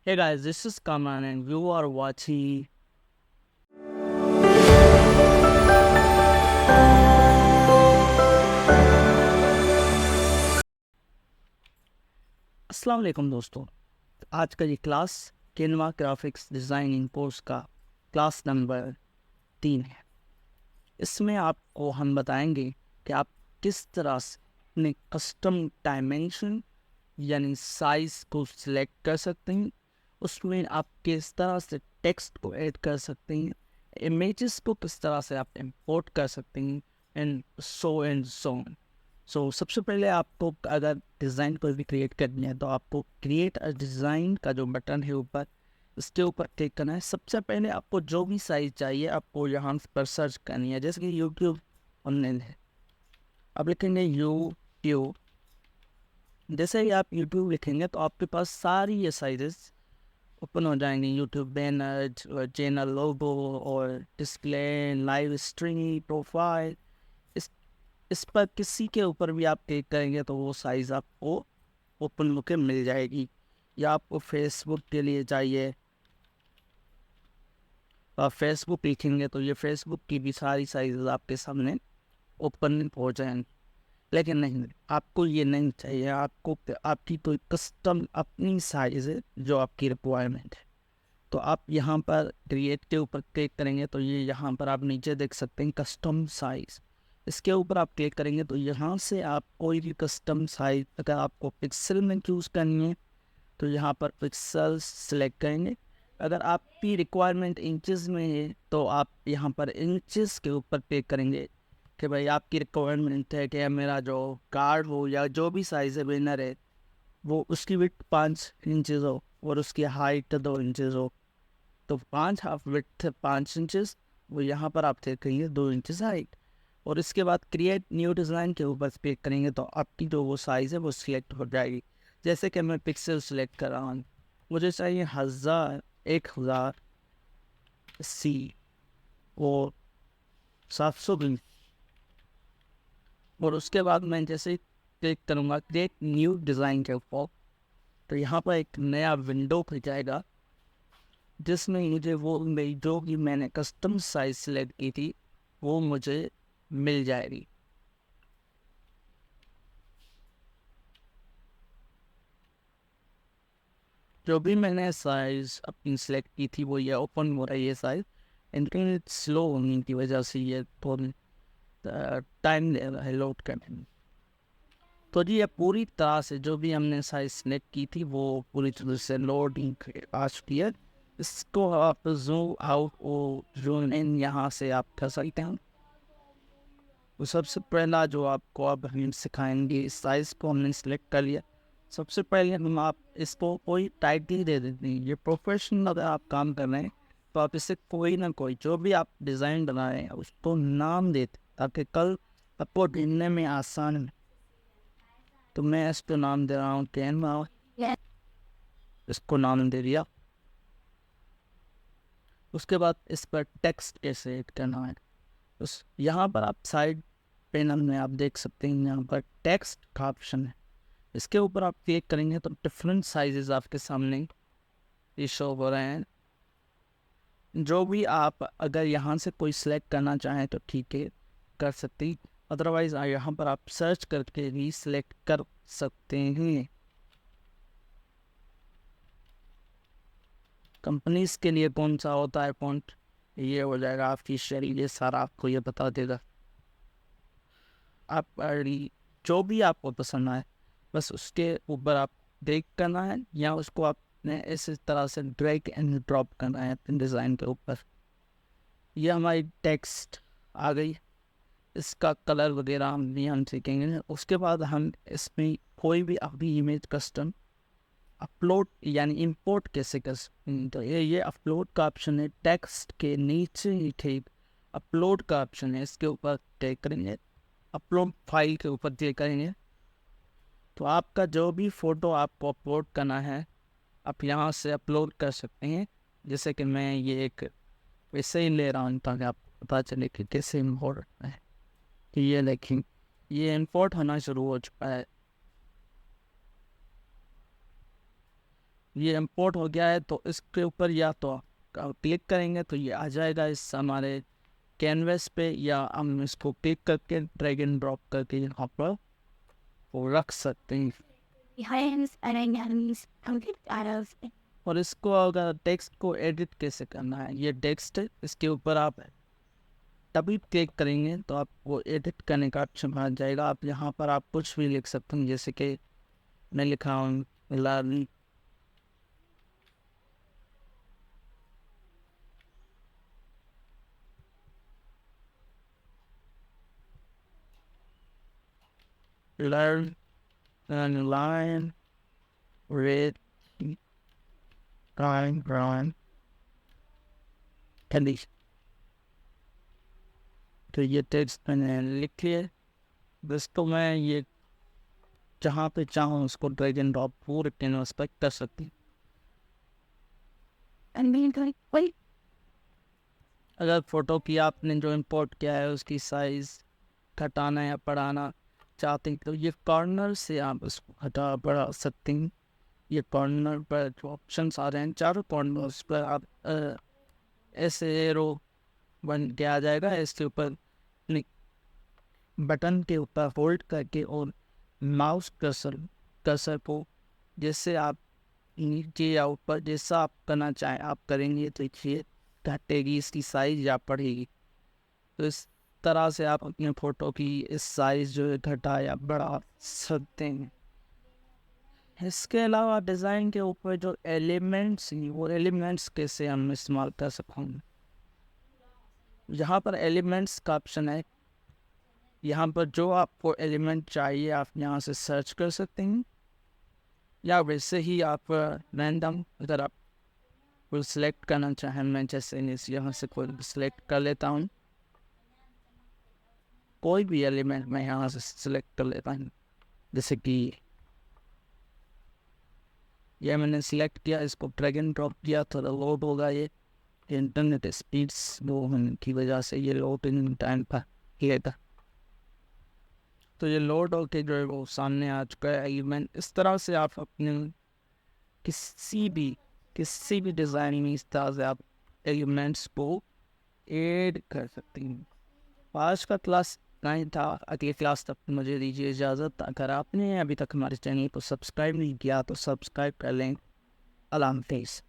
Hey guys, this is Kamran and you are watching. अस्सलाम वालेकुम दोस्तों। आज का ये class Canva graphics designing course का क्लास नंबर 3 है। इसमें आपको हम बताएंगे कि आप किस तरह से अपने कस्टम डायमेंशन यानी साइज़ को सिलेक्ट कर सकते हैं। उसमें आप किस तरह से टेक्स्ट को ऐड कर सकते हैं, इमेजेस को किस तरह से आप इंपोर्ट कर सकते हैं एंड सो ऑन। सबसे पहले आपको अगर डिज़ाइन कोई भी क्रिएट करनी है तो आपको क्रिएट अ डिज़ाइन का जो बटन है ऊपर, इसके ऊपर क्लिक करना है। सबसे पहले आपको जो भी साइज़ चाहिए आपको यहाँ पर सर्च करनी है, जैसे कि यूट्यूब ऑनलाइन है। अब लिखेंगे यूट्यूब। जैसे ही आप यूट्यूब लिखेंगे तो आपके पास सारी ये साइजेस ओपन हो जाएंगे। यूट्यूब बैनर, चैनल लोगो और डिस्प्ले, लाइव स्ट्रीम, प्रोफाइल। इस पर किसी के ऊपर भी आप क्लिक करेंगे तो वो साइज़ आपको ओपन होकर मिल जाएगी। या आपको फेसबुक के लिए चाहिए तो आप फेसबुक लिखेंगे तो ये फेसबुक की भी सारी साइज़ आपके सामने ओपन हो जाएंगे। लेकिन नहीं, आपको ये नहीं चाहिए। आपको आपकी कोई कस्टम अपनी साइज़ है जो आपकी रिक्वायरमेंट है। तो आप यहाँ पर क्रिएट के ऊपर क्लिक करेंगे तो ये यहाँ पर आप नीचे देख सकते हैं कस्टम साइज़। इसके ऊपर आप क्लिक करेंगे तो यहाँ से आप कोई भी कस्टम साइज, अगर आपको पिक्सल में चूज़ करनी है तो यहाँ पर पिक्सल सेलेक्ट करेंगे। अगर आपकी रिक्वायरमेंट इंचेस में है तो आप यहाँ पर इंचेस के ऊपर क्लिक करेंगे कि भाई आपकी रिक्वायरमेंट है कि मेरा जो कार्ड हो या जो भी साइज़ है बैनर है वो उसकी विड्थ 5 इंचज़ हो और उसकी हाइट 2 इंचज़ हो। तो 5 हाफ विड्थ 5 इंचज़, वो यहाँ पर आप देखेंगे 2 इंचज़ हाइट। और इसके बाद क्रिएट न्यू डिज़ाइन के ऊपर क्लिक करेंगे तो आपकी जो वो साइज़ है वो सिलेक्ट हो जाएगी। जैसे कि मैं पिक्सल सेलेक्ट कर रहा हूँ, मुझे चाहिए 1000 और 720। और उसके बाद मैं जैसे क्लिक करूँगा क्रिएट न्यू डिज़ाइन के ऊपर तो यहाँ पर एक नया विंडो खुल जाएगा जिसमें मुझे वो जो कि मैंने कस्टम साइज सेलेक्ट की थी वो मुझे मिल जाएगी। जो भी मैंने साइज अपनी सेलेक्ट की थी वो ये ओपन हो रही है साइज। इंटरनेट स्लो होने की वजह से ये थोड़ी टाइम ले रहा है लोड करने में। तो जी ये पूरी तरह से जो भी हमने साइज सेलेक्ट की थी वो पूरी तरह से लोडिंग आ चुकी है। इसको आप जूम आउट और जूम इन यहाँ से आप कर सकते हैं। तो सबसे पहला जो आपको अब हम सिखाएंगे, इस साइज़ को हमने सेलेक्ट कर लिया। सबसे पहले हम आप इसको कोई टाइटल दे देते हैं। ये प्रोफेशनल अगर आप काम कर रहे हैं तो आप इसे कोई ना कोई जो भी आप डिज़ाइन बना रहे हैं उसको नाम देते ताकि कल आपको ढूंढने में आसान हो। तो मैं इसको नाम दे रहा हूँ कैनवा। इसको नाम दे दिया। उसके बाद इस पर टेक्स्ट कैसे ऐड करना है, उस यहाँ पर आप साइड पैनल में आप देख सकते हैं यहाँ पर टेक्स्ट का ऑप्शन है। इसके ऊपर आप क्लिक करेंगे तो डिफरेंट साइजेस आपके सामने ये शो हो रहे हैं। जो भी आप अगर यहाँ से कोई सिलेक्ट करना चाहें तो ठीक है, कर सकते हैं। अदरवाइज यहाँ पर आप सर्च करके भी सिलेक्ट कर सकते हैं। कंपनीज के लिए कौन सा होता है फॉन्ट, ये हो जाएगा आपकी शेरी, ये सारा आपको ये बता देगा। आप जो भी आपको पसंद आए बस उसके ऊपर आप क्लिक करना है या उसको आपने इस तरह से ड्रैग एंड ड्रॉप करना है अपने डिज़ाइन के ऊपर। ये हमारी टेक्स्ट आ गई। इसका कलर वगैरह हम सीखेंगे। उसके बाद हम इसमें कोई भी अपनी इमेज कस्टम अपलोड यानी इंपोर्ट कैसे कर सकते हैं। तो ये अपलोड का ऑप्शन है, टेक्स्ट के नीचे ही ठीक अपलोड का ऑप्शन है, इसके ऊपर क्लिक करेंगे। अपलोड फाइल के ऊपर क्लिक करेंगे तो आपका जो भी फ़ोटो आपको अपलोड करना है आप यहाँ से अपलोड कर सकते हैं। जैसे कि मैं ये एक वैसे ही ले रहा हूँ ताकि आपको पता चले कि कैसे इम्पोर्ट है। कि ये लेकिन ये इंपोर्ट होना शुरू हो चुका है। ये इंपोर्ट हो गया है, तो इसके ऊपर या तो क्लिक करेंगे तो ये आ जाएगा इस हमारे कैनवस पे, या हम इसको क्लिक करके ड्रैग एंड ड्रॉप करके यहाँ पर वो रख सकते हैं। और इसको अगर टेक्स्ट को एडिट कैसे करना है, ये टेक्स्ट इसके ऊपर आप तभी क्लिक करेंगे तो आपको एडिट करने का ऑप्शन आ जाएगा। आप यहाँ पर आप कुछ भी लिख सकते हैं, जैसे कि मैं लिखा हूँ learn learn and line read run condition। तो ये टेक्स्ट मैंने लिख लिया। दोस्तों मैं ये जहाँ पे चाहूँ उसको ड्रैग एंड ड्रॉप पूरे कैनवास पर कर सकती हूँ। अगर फोटो की आपने जो इंपोर्ट किया है उसकी साइज घटाना या बढ़ाना चाहते हैं तो ये कॉर्नर से आप उसको हटा बढ़ा सकते हैं। ये कॉर्नर पर जो ऑप्शंस आ रहे हैं चारों कॉर्नर्स पर आप ऐसे एरो बन के आ जाएगा। इसके ऊपर बटन के ऊपर होल्ड करके और माउस कर्सर को जैसे आप नीचे या ऊपर जैसा आप करना चाहें आप करेंगे तो ये घटेगी, इसकी साइज या बढ़ेगी। तो इस तरह से आप अपने फ़ोटो की इस साइज़ जो है घटा या बढ़ा सकते हैं। इसके अलावा डिज़ाइन के ऊपर जो एलिमेंट्स हैं वो एलिमेंट्स कैसे हम इस्तेमाल कर सकते हैं। यहाँ पर एलिमेंट्स का ऑप्शन है, यहाँ पर जो आपको एलिमेंट चाहिए आप यहाँ से सर्च कर सकते हैं, या वैसे ही आप रैंडम अगर आप कोई सिलेक्ट करना चाहें, मैं जैसे यहाँ से कोई सिलेक्ट कर लेता हूँ, कोई भी एलिमेंट मैं यहाँ से सिलेक्ट कर लेता हूँ। जैसे कि ये मैंने सिलेक्ट किया, इसको ड्रैग एंड ड्रॉप किया, थोड़ा लोड होगा। ये इंटरनेट स्पीड्स लो होने की वजह से ये लोड इन टाइम पर लेगा। तो ये लोड होके जो है वो सामने आ चुका है एलिमेंट। इस तरह से आप अपने किसी भी डिज़ाइन में इस तरह से आप एलिमेंट्स को ऐड कर सकते हैं। आज का क्लास नहीं था, अगले क्लास तक मुझे दीजिए इजाज़त। अगर आपने अभी तक हमारे चैनल को सब्सक्राइब नहीं किया तो सब्सक्राइब कर लें। अल्लाह हाफ़िज़।